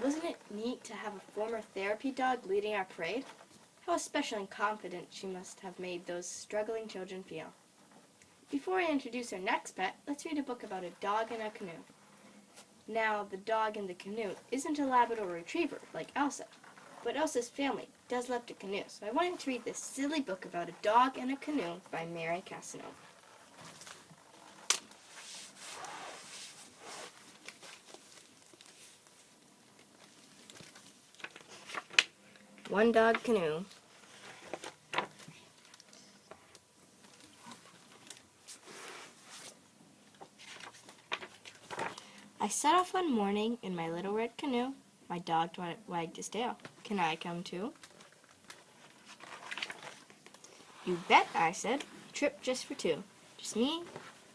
Wasn't it neat to have a former therapy dog leading our parade? How special and confident she must have made those struggling children feel. Before I introduce our next pet, let's read a book about a dog in a canoe. Now, the dog in the canoe isn't a Labrador Retriever like Elsa, but Elsa's family does love to canoe, so I wanted to read this silly book about a dog in a canoe by Mary Casanova. One Dog Canoe. I set off one morning in my little red canoe. My dog wagged his tail. Can I come too? You bet, I said. Trip just for two. Just me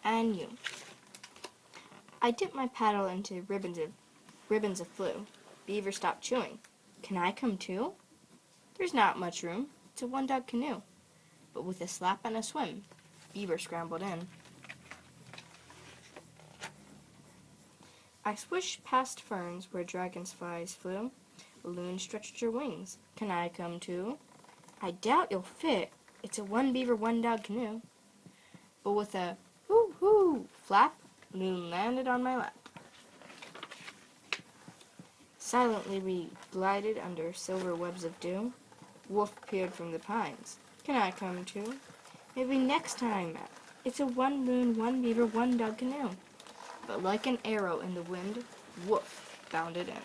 and you. I dipped my paddle into ribbons of flue. Beaver stopped chewing. Can I come too? There's not much room. It's a one-dog canoe. But with a slap and a swim, Beaver scrambled in. I swished past ferns where dragonflies flew. A loon stretched her wings. Can I come too? I doubt you'll fit. It's a one-beaver, one-dog canoe. But with a hoo-hoo flap, Loon landed on my lap. Silently we glided under silver webs of dew. Wolf peered from the pines. Can I come too? Maybe next time. It's a one loon, one beaver, one dog canoe. But like an arrow in the wind, Wolf bounded in.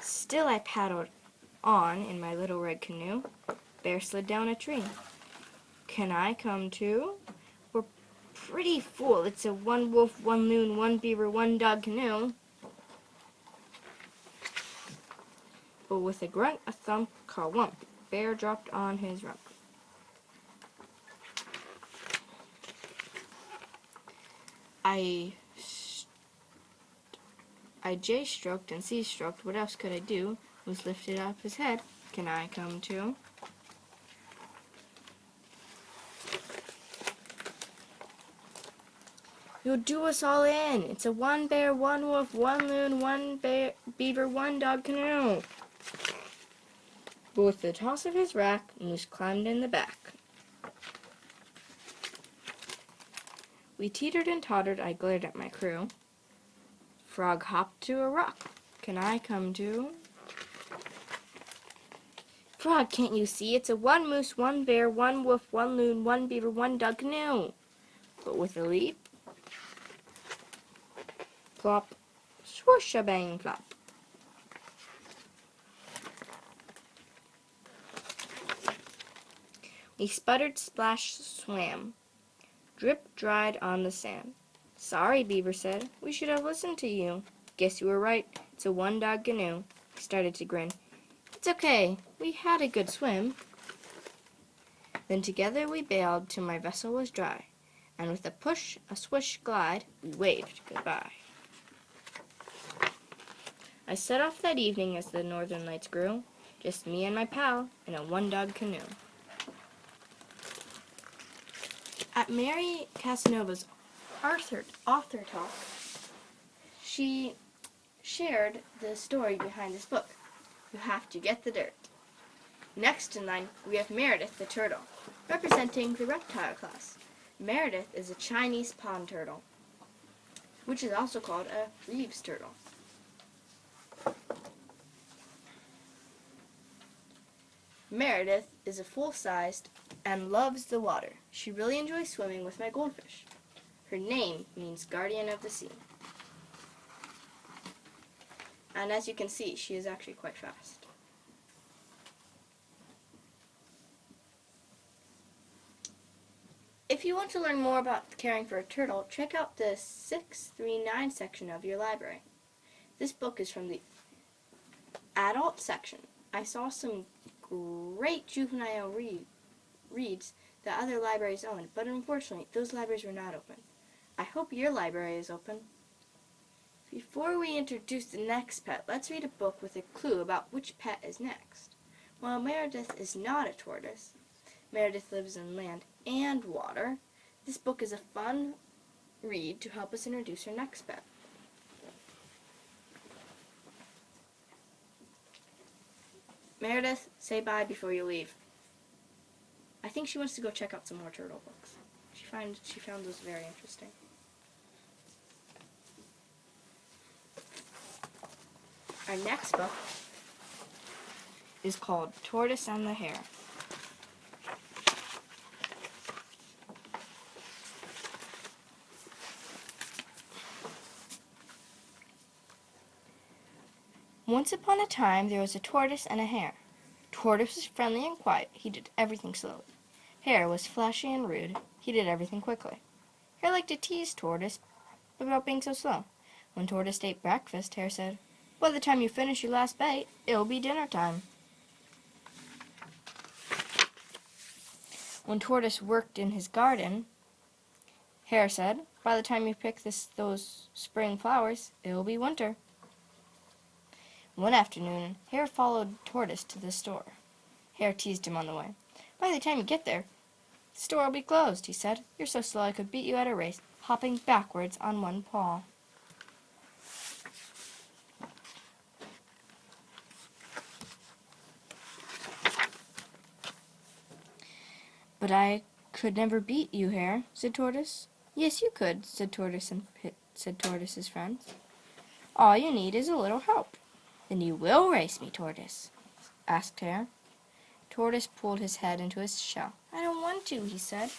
Still I paddled on in my little red canoe. Bear slid down a tree. Can I come too? We're pretty full. It's a one wolf, one loon, one beaver, one dog canoe. But with a grunt, a thump, ka-wump, Bear dropped on his rump. I J-stroked and C-stroked. What else could I do? Was lifted up his head. Can I come too? You'll do us all in. It's a one bear, one wolf, one loon, one beaver, one dog canoe. But with the toss of his rack, Moose climbed in the back. We teetered and tottered. I glared at my crew. Frog hopped to a rock. Can I come too? Frog, can't you see? It's a one moose, one bear, one wolf, one loon, one beaver, one dog canoe. But with a leap, plop, swoosh-a-bang, flop. We sputtered, splashed, swam. Drip dried on the sand. Sorry, Beaver said. We should have listened to you. Guess you were right. It's a one-dog canoe. He started to grin. It's okay. We had a good swim. Then together we bailed till my vessel was dry, and with a push, a swish, glide, we waved goodbye. I set off that evening as the northern lights grew, just me and my pal in a one-dog canoe. At Mary Casanova's author talk, she shared the story behind this book. You have to get the dirt. Next in line, we have Meredith the turtle, representing the reptile class. Meredith is a Chinese pond turtle, which is also called a Reeves turtle. Meredith is a full-sized and loves the water. She really enjoys swimming with my goldfish. Her name means guardian of the sea. And as you can see, she is actually quite fast. If you want to learn more about caring for a turtle, check out the 639 section of your library. This book is from the adult section. I saw some great juvenile reads that other libraries own, but unfortunately, those libraries were not open. I hope your library is open. Before we introduce the next pet, let's read a book with a clue about which pet is next. While Meredith is not a tortoise, Meredith lives in land and water. This book is a fun read to help us introduce our next pet. Meredith, say bye before you leave. I think she wants to go check out some more turtle books. She found those very interesting. Our next book is called Tortoise and the Hare. Once upon a time, there was a tortoise and a hare. Tortoise was friendly and quiet. He did everything slowly. Hare was flashy and rude. He did everything quickly. Hare liked to tease Tortoise about being so slow. When Tortoise ate breakfast, Hare said, "By the time you finish your last bite, it'll be dinner time." When Tortoise worked in his garden, Hare said, "By the time you pick those spring flowers, it'll be winter." One afternoon, Hare followed Tortoise to the store. Hare teased him on the way. "By the time you get there, the store will be closed," he said. "You're so slow I could beat you at a race, hopping backwards on one paw." "But I could never beat you, Hare," said Tortoise. "Yes, you could," said Tortoise's friends. "All you need is a little help." "Then you will race me, Tortoise?" asked Hare. Tortoise pulled his head into his shell. "I don't want to," he said.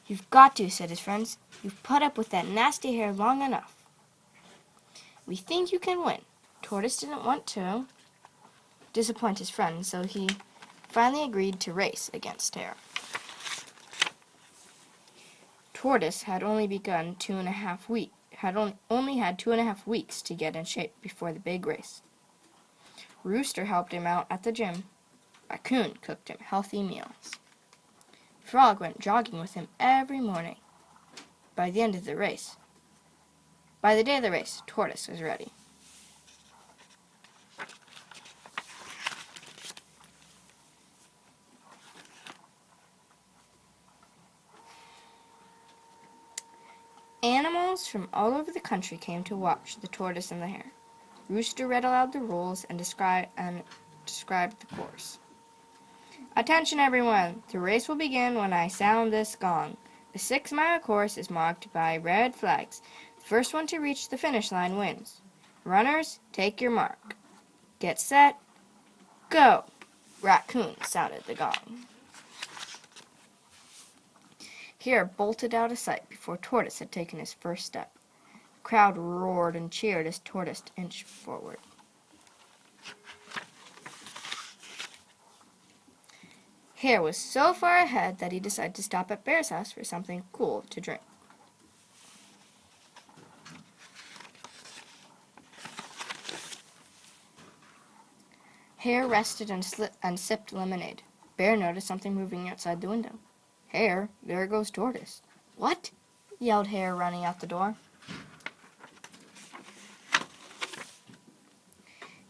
"You've got to," said his friends. "You've put up with that nasty Hare long enough. We think you can win." Tortoise didn't want to disappoint his friends, so he finally agreed to race against Hare. Tortoise had only only had 2.5 weeks to get in shape before the big race. Rooster helped him out at the gym. Raccoon cooked him healthy meals. Frog went jogging with him every morning. By the day of the race, Tortoise was ready. Animals from all over the country came to watch the Tortoise and the Hare. Rooster read aloud the rules and described the course. "Attention, everyone! The race will begin when I sound this gong. The 6-mile course is marked by red flags. The first one to reach the finish line wins. Runners, take your mark. Get set, go!" Raccoon sounded the gong. Hare bolted out of sight before Tortoise had taken his first step. The crowd roared and cheered as Tortoise inched forward. Hare was so far ahead that he decided to stop at Bear's house for something cool to drink. Hare rested and sipped lemonade. Bear noticed something moving outside the window. "Hare, there goes Tortoise." "What?" yelled Hare, running out the door.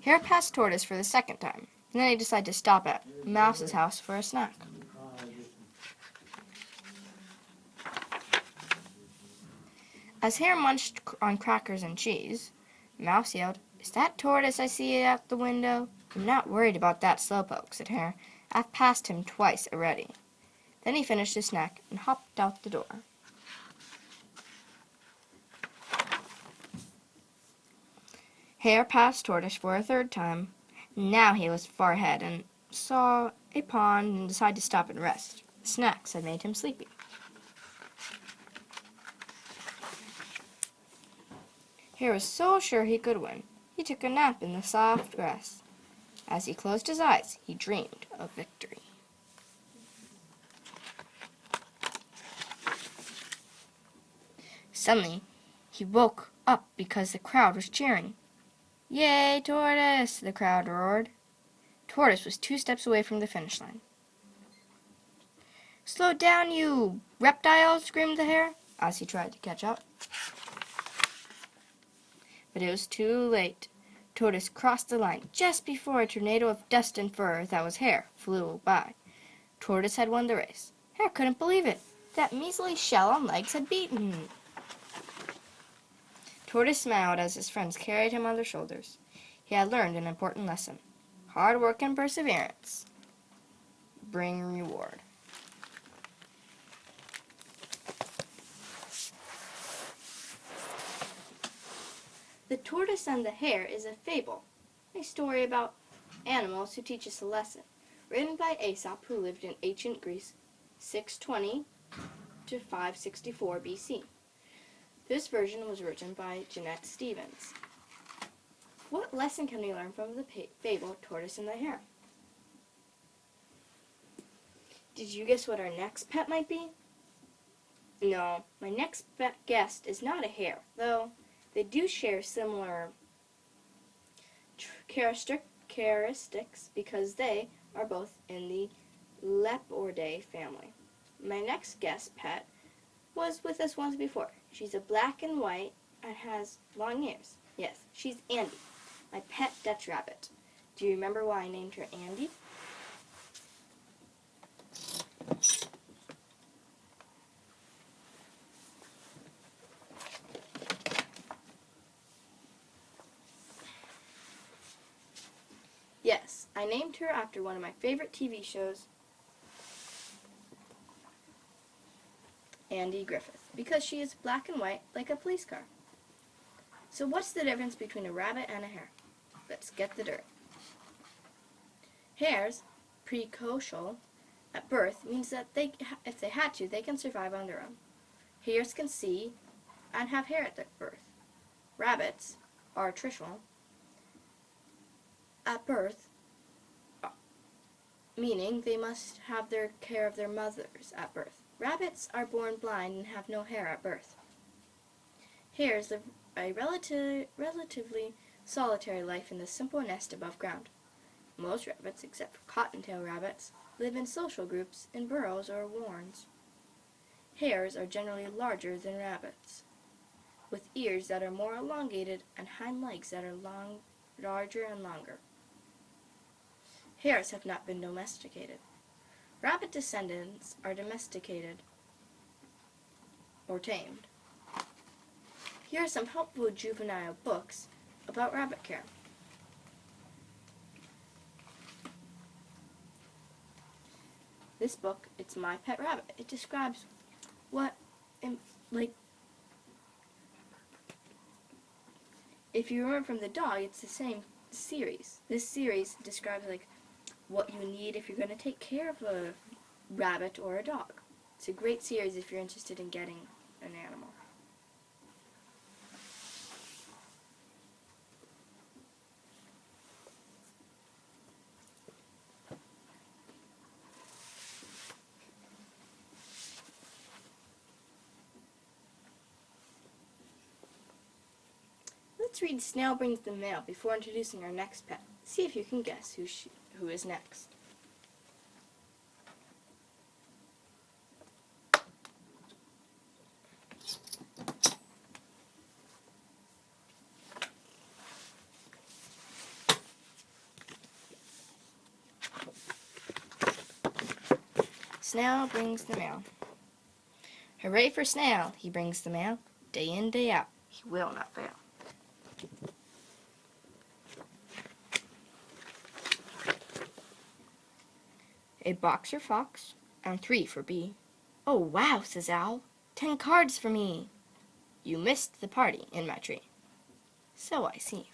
Hare passed Tortoise for the second time, and then he decided to stop at Mouse's house for a snack. As Hare munched on crackers and cheese, Mouse yelled, "Is that Tortoise I see out the window?" "I'm not worried about that slowpoke," said Hare. "I've passed him twice already." Then he finished his snack and hopped out the door. Hare passed Tortoise for a third time. Now he was far ahead and saw a pond and decided to stop and rest. The snacks had made him sleepy. Hare was so sure he could win. He took a nap in the soft grass. As he closed his eyes, he dreamed of victory. Suddenly, he woke up because the crowd was cheering. "Yay, Tortoise!" the crowd roared. Tortoise was 2 steps away from the finish line. "Slow down, you reptile!" screamed the Hare as he tried to catch up. But it was too late. Tortoise crossed the line just before a tornado of dust and fur that was Hare flew by. Tortoise had won the race. Hare couldn't believe it. That measly shell on legs had beaten him. Tortoise smiled as his friends carried him on their shoulders. He had learned an important lesson. Hard work and perseverance bring reward. The Tortoise and the Hare is a fable, a story about animals who teach us a lesson, written by Aesop, who lived in ancient Greece, 620 to 564 BC. This version was written by Jeanette Stevens. What lesson can we learn from the fable Tortoise and the Hare? Did you guess what our next pet might be? No, my next guest is not a hare, though they do share similar characteristics because they are both in the Lepordae family. My next guest pet was with us once before. She's a black and white and has long ears. Yes, she's Andy, my pet Dutch rabbit. Do you remember why I named her Andy? Yes, I named her after one of my favorite TV shows, Andy Griffith, because she is black and white like a police car. So what's the difference between a rabbit and a hare? Let's get the dirt. Hares, precocial at birth, means that if they had to, they can survive on their own. Hares can see and have hair at their birth. Rabbits are tricial at birth, meaning they must have their care of their mothers at birth. Rabbits are born blind and have no hair at birth. Hares live a relatively solitary life in the simple nest above ground. Most rabbits, except for cottontail rabbits, live in social groups in burrows or warrens. Hares are generally larger than rabbits, with ears that are more elongated and hind legs that are larger and longer. Hares have not been domesticated. Rabbit descendants are domesticated or tamed. Here are some helpful juvenile books about rabbit care. This book, It's My Pet Rabbit. It describes if you remember from the dog, it's the same series. This series describes what you need if you're going to take care of a rabbit or a dog. It's a great series if you're interested in getting an animal. Let's read Snail Brings the Mail before introducing our next pet. See if you can guess who is next. Snail brings the mail. Hooray for Snail! He brings the mail. Day in, day out. He will not fail. A box for Fox, and 3 for Bee. Oh, wow, says Owl. 10 cards for me. You missed the party in my tree. So I see.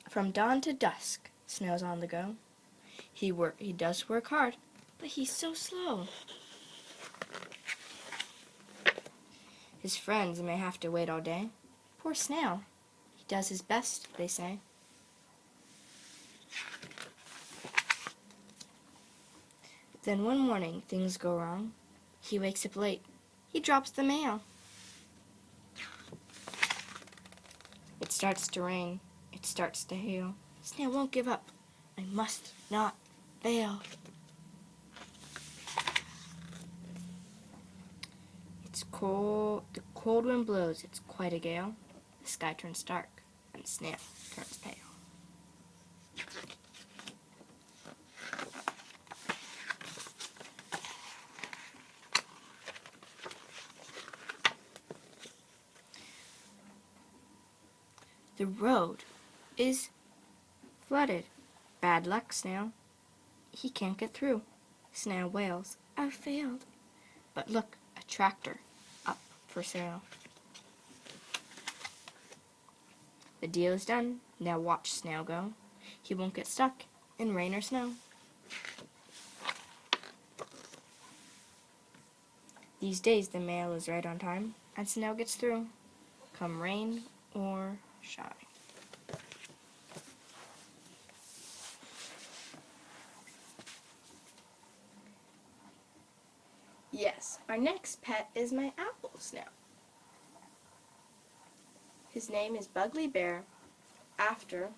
From dawn to dusk, Snail's on the go. He does work hard, but he's so slow. His friends may have to wait all day. Poor Snail. He does his best, they say. Then one morning, things go wrong. He wakes up late. He drops the mail. It starts to rain. It starts to hail. Snail won't give up. I must not fail. It's cold. The cold wind blows. It's quite a gale. The sky turns dark, and Snail turns pale. The road is flooded. Bad luck, Snail. He can't get through. Snail wails, I failed. But look, a tractor up for sale. The deal is done. Now watch Snail go. He won't get stuck in rain or snow. These days the mail is right on time, and Snail gets through, come rain or shine. Yes, our next pet is my apple snail. His name is Buggly Bear, after,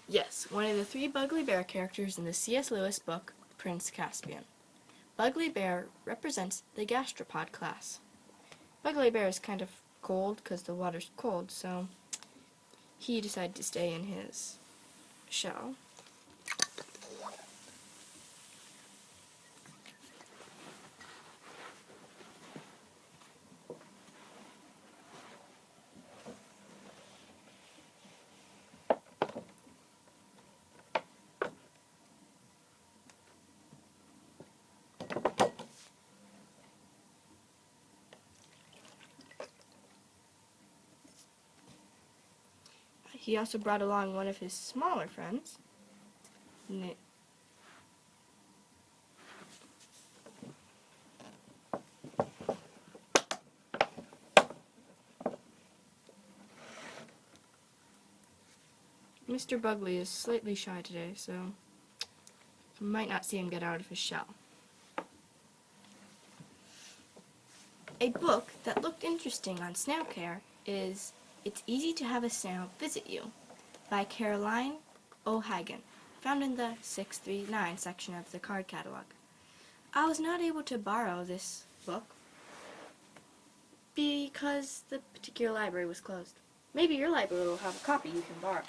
yes, one of the 3 Buggly Bear characters in the C.S. Lewis book, Prince Caspian. Buggly Bear represents the gastropod class. Buggly Bear is kind of cold because the water's cold, so he decided to stay in his shell. He also brought along one of his smaller friends, Mr. Buggly is slightly shy today, so you might not see him get out of his shell. A book that looked interesting on snail care is It's Easy to Have a Snail Visit You by Caroline O'Hagan, found in the 639 section of the card catalog. I was not able to borrow this book because the particular library was closed. Maybe your library will have a copy you can borrow.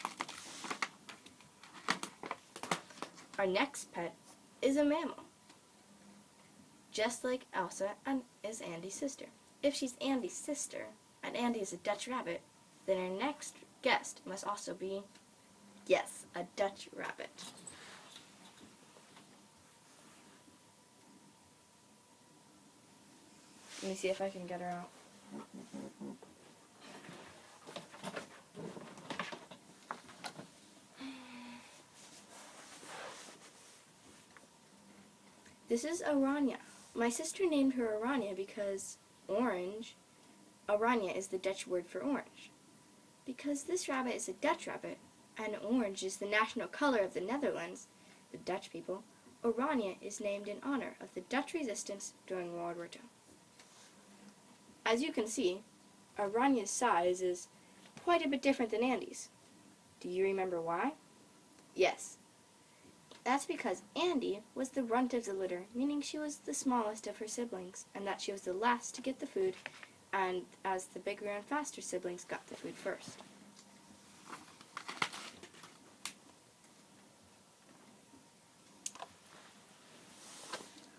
Our next pet is a mammal, just like Elsa and is Andy's sister. If she's Andy's sister and Andy is a Dutch rabbit, then our next guest must also be, yes, a Dutch rabbit. Let me see if I can get her out. This is Aranya. My sister named her Aranya because Oranje is the Dutch word for orange. Because this rabbit is a Dutch rabbit, and orange is the national color of the Netherlands, the Dutch people, Oranje is named in honor of the Dutch resistance during World War II. As you can see, Aranya's size is quite a bit different than Andy's. Do you remember why? Yes. That's because Andy was the runt of the litter, meaning she was the smallest of her siblings, and that she was the last to get the food, and as the bigger and faster siblings got the food first.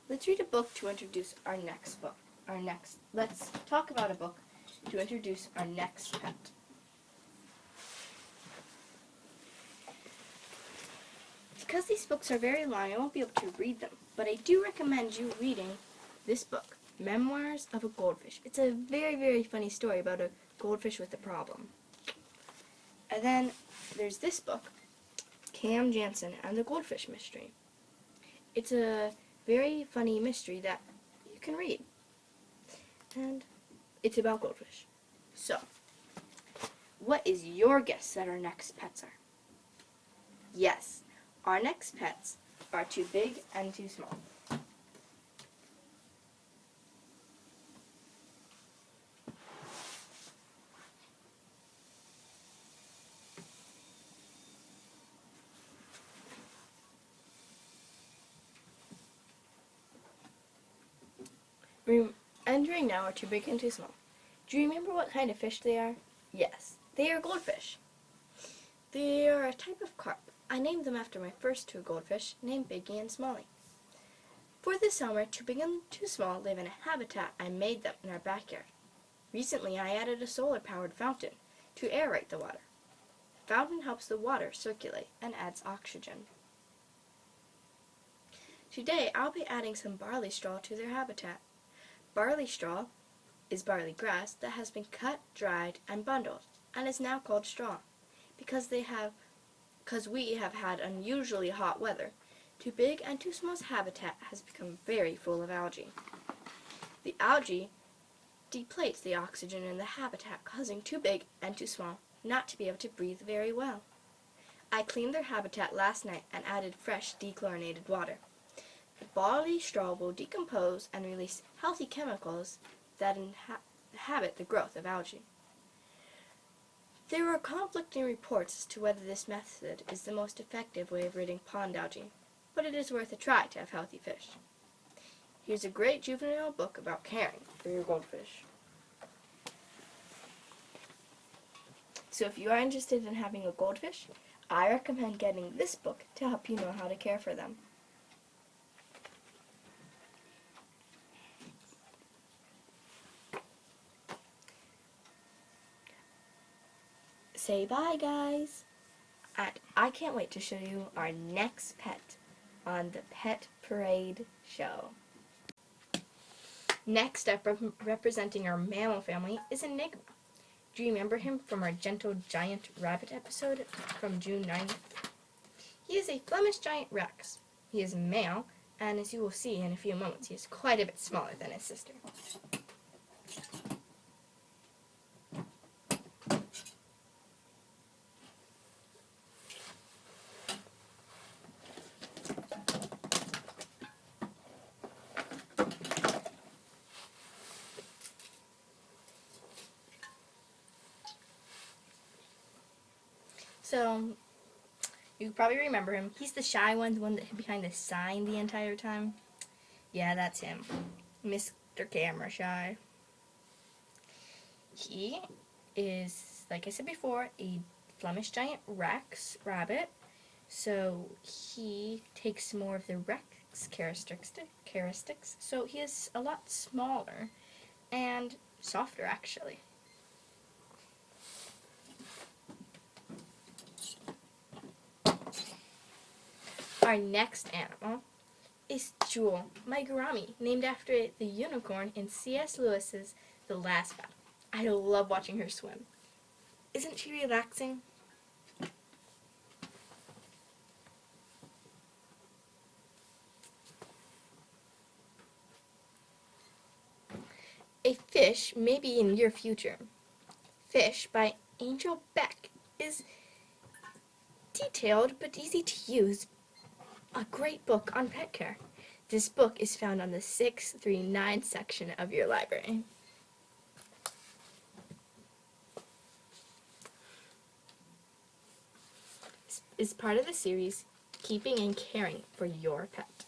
Let's read a book to introduce our next book. Let's talk about a book to introduce our next pet. Because these books are very long, I won't be able to read them, but I do recommend you reading this book, Memoirs of a Goldfish. It's a very, very funny story about a goldfish with a problem. And then there's this book, Cam Jansen and the Goldfish Mystery. It's a very funny mystery that you can read. And it's about goldfish. So, what is your guess that our next pets are? Yes. Our next pets are too big and too small. Entering now are too big and too small. Do you remember what kind of fish they are? Yes, they are goldfish. They are a type of carp. I named them after my first 2 goldfish, named Biggie and Smallie. For the summer, too big and too small live in a habitat I made them in our backyard. Recently, I added a solar-powered fountain to aerate the water. The fountain helps the water circulate and adds oxygen. Today, I'll be adding some barley straw to their habitat. Barley straw is barley grass that has been cut, dried, and bundled, and is now called straw. Because we have had unusually hot weather, Too Big and Too Small's habitat has become very full of algae. The algae depletes the oxygen in the habitat, causing Too Big and Too Small not to be able to breathe very well. I cleaned their habitat last night and added fresh dechlorinated water. The barley straw will decompose and release healthy chemicals that inhibit the growth of algae. There are conflicting reports as to whether this method is the most effective way of ridding pond algae, but it is worth a try to have healthy fish. Here's a great juvenile book about caring for your goldfish. So if you are interested in having a goldfish, I recommend getting this book to help you know how to care for them. Say bye, guys. And I can't wait to show you our next pet on the Pet Parade show. Next up, representing our mammal family, is Enigma. Do you remember him from our Gentle Giant Rabbit episode from June 9th? He is a Flemish giant rex. He is male, and as you will see in a few moments, he is quite a bit smaller than his sister. So, you probably remember him. He's the shy one, the one that hid behind the sign the entire time. Yeah, that's him. Mr. Camera Shy. He is, like I said before, a Flemish giant rex rabbit. So he takes more of the rex characteristics. So he is a lot smaller and softer, actually. Our next animal is Jewel, my gourami, named after the unicorn in C.S. Lewis's The Last Battle. I love watching her swim. Isn't she relaxing? A fish may be in your future. Fish by Angel Beck is detailed but easy to use. A great book on pet care. This book is found on the 639 section of your library. This is part of the series Keeping and Caring for Your Pet.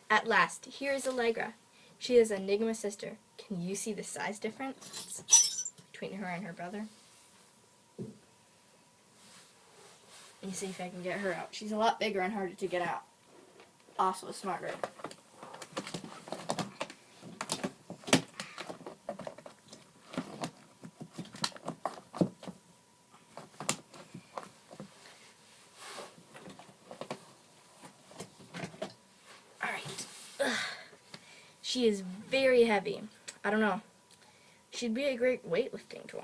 At last, here is Allegra. She is Enigma's sister. Can you see the size difference between her and her brother? Let me see if I can get her out. She's a lot bigger and harder to get out. Also smarter. Alright. She is very heavy. I don't know. She'd be a great weightlifting tool.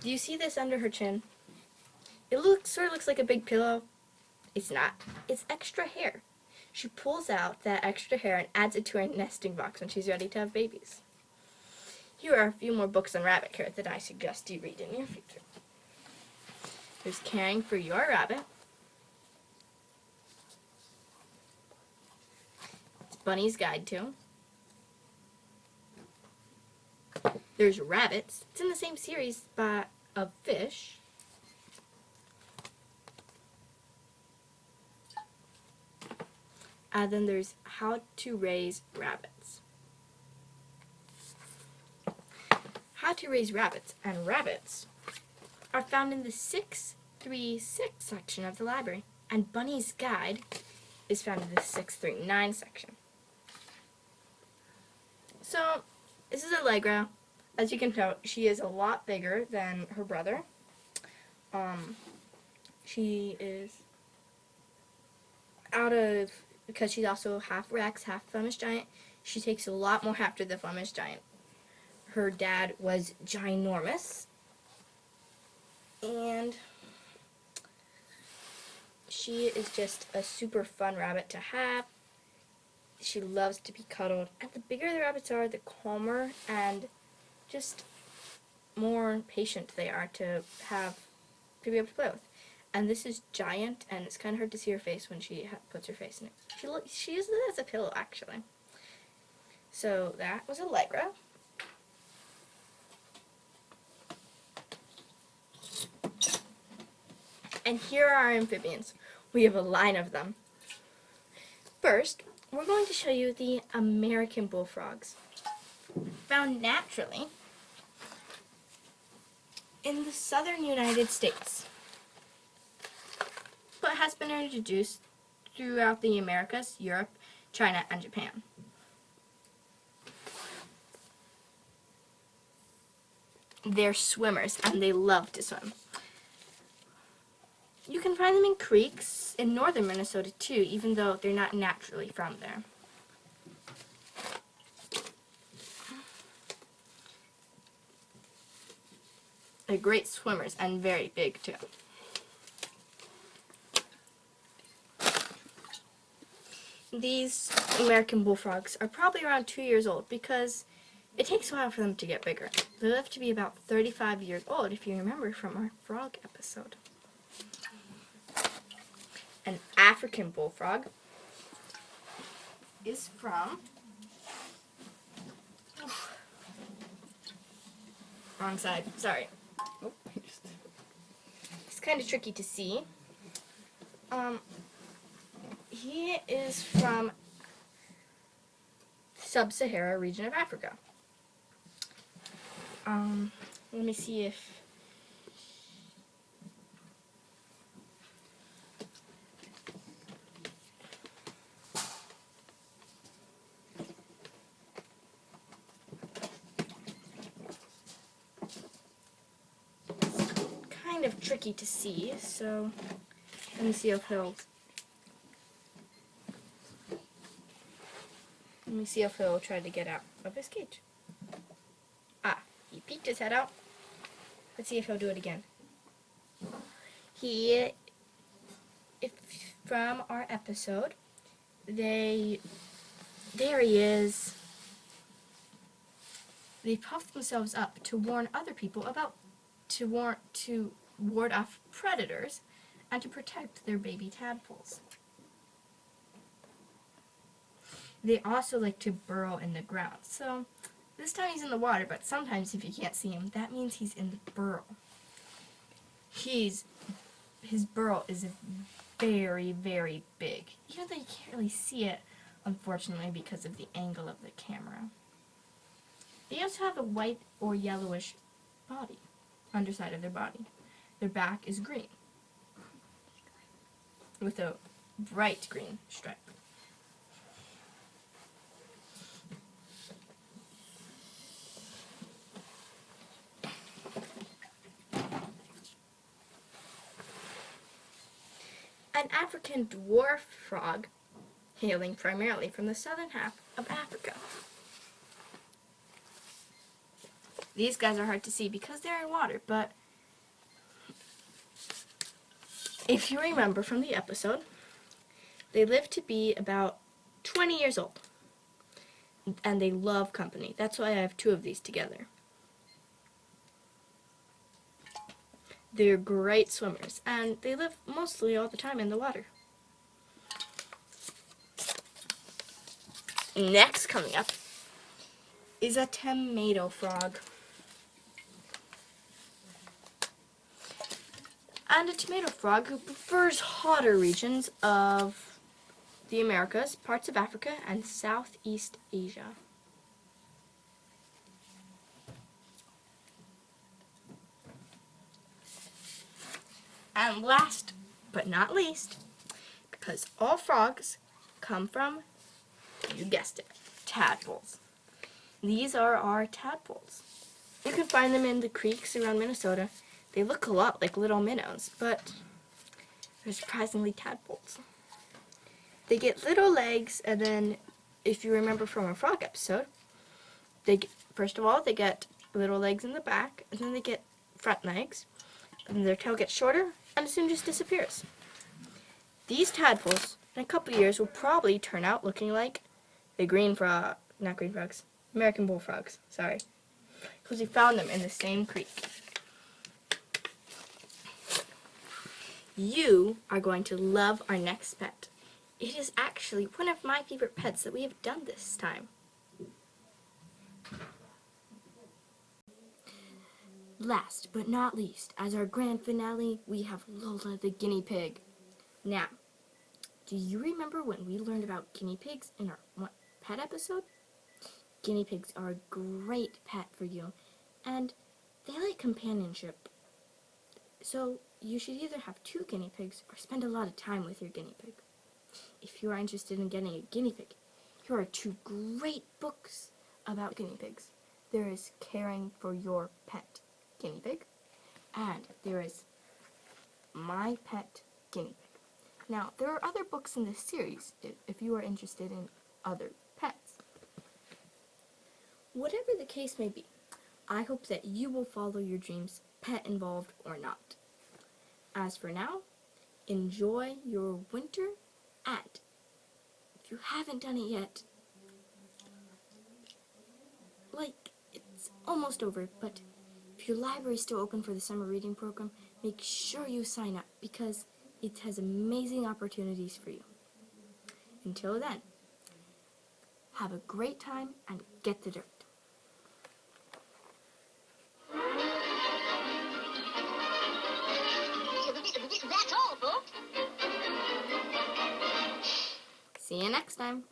Do you see this under her chin? It sort of looks like a big pillow. It's not. It's extra hair. She pulls out that extra hair and adds it to her nesting box when she's ready to have babies. Here are a few more books on rabbit care that I suggest you read in your future. There's Caring for Your Rabbit. It's Bunny's Guide to. There's Rabbits. It's in the same series of fish. And then there's How to Raise Rabbits. How to Raise Rabbits and Rabbits are found in the 636 section of the library, and Bunny's Guide is found in the 639 section. So, this is Allegra. As you can tell, she is a lot bigger than her brother. She is because she's also half Rex, half Flemish Giant, she takes a lot more after the Flemish Giant. Her dad was ginormous, and she is just a super fun rabbit to have. She loves to be cuddled, and the bigger the rabbits are, the calmer and just more patient they are to be able to play with. And this is Giant, and it's kind of hard to see her face when she puts her face in it. She uses it as a pillow, actually. So that was Allegra. And here are our amphibians. We have a line of them. First, we're going to show you the American bullfrogs, found naturally in the southern United States, but has been introduced throughout the Americas, Europe, China, and Japan. They're swimmers, and they love to swim. You can find them in creeks in northern Minnesota too, even though they're not naturally from there. They're great swimmers and very big too. These American bullfrogs are probably around 2 years old because it takes a while for them to get bigger. They live to be about 35 years old, if you remember from our frog episode. An African bullfrog is from... Wrong side, sorry. It's kind of tricky to see. He is from Sub-Sahara region of Africa. Let me see if... kind of tricky to see, so let me see if he'll try to get out of his cage. Ah, he peeked his head out. Let's see if he'll do it again. From our episode, there he is. They puff themselves up to warn other people to ward off predators and to protect their baby tadpoles. They also like to burrow in the ground. So this time he's in the water, but sometimes if you can't see him, that means he's in the burrow. His burrow is very, very big, even though you can't really see it, unfortunately, because of the angle of the camera. They also have a white or yellowish body, underside of their body. Their back is green, with a bright green stripe. An African dwarf frog, hailing primarily from the southern half of Africa. These guys are hard to see because they're in water, but if you remember from the episode, they live to be about 20 years old, and they love company. That's why I have two of these together. They're great swimmers, and they live mostly all the time in the water. Next coming up is a tomato frog. And a tomato frog who prefers hotter regions of the Americas, parts of Africa, and Southeast Asia. And last but not least, because all frogs come from, you guessed it, tadpoles. These are our tadpoles. You can find them in the creeks around Minnesota. They look a lot like little minnows, but they're surprisingly tadpoles. They get little legs, and then, if you remember from our frog episode, first of all, they get little legs in the back, and then they get front legs, and their tail gets shorter, and soon just disappears. These tadpoles, in a couple years, will probably turn out looking like the American bullfrogs, sorry, because we found them in the same creek. You are going to love our next pet. It is actually one of my favorite pets that we have done this time. Last but not least, as our grand finale, we have Lola the guinea pig. Now, do you remember when we learned about guinea pigs in our pet episode? Guinea pigs are a great pet for you, and they like companionship. So you should either have 2 guinea pigs or spend a lot of time with your guinea pig. If you are interested in getting a guinea pig, here are 2 great books about guinea pigs. There is Caring for Your Pet Guinea Pig, and there is My Pet Guinea Pig. Now, there are other books in this series if you are interested in other pets. Whatever the case may be, I hope that you will follow your dreams, pet involved or not. As for now, enjoy your winter, and if you haven't done it yet, it's almost over, but if your library is still open for the summer reading program, make sure you sign up because it has amazing opportunities for you. Until then, have a great time and get the dirt. That's all, folks. See you next time.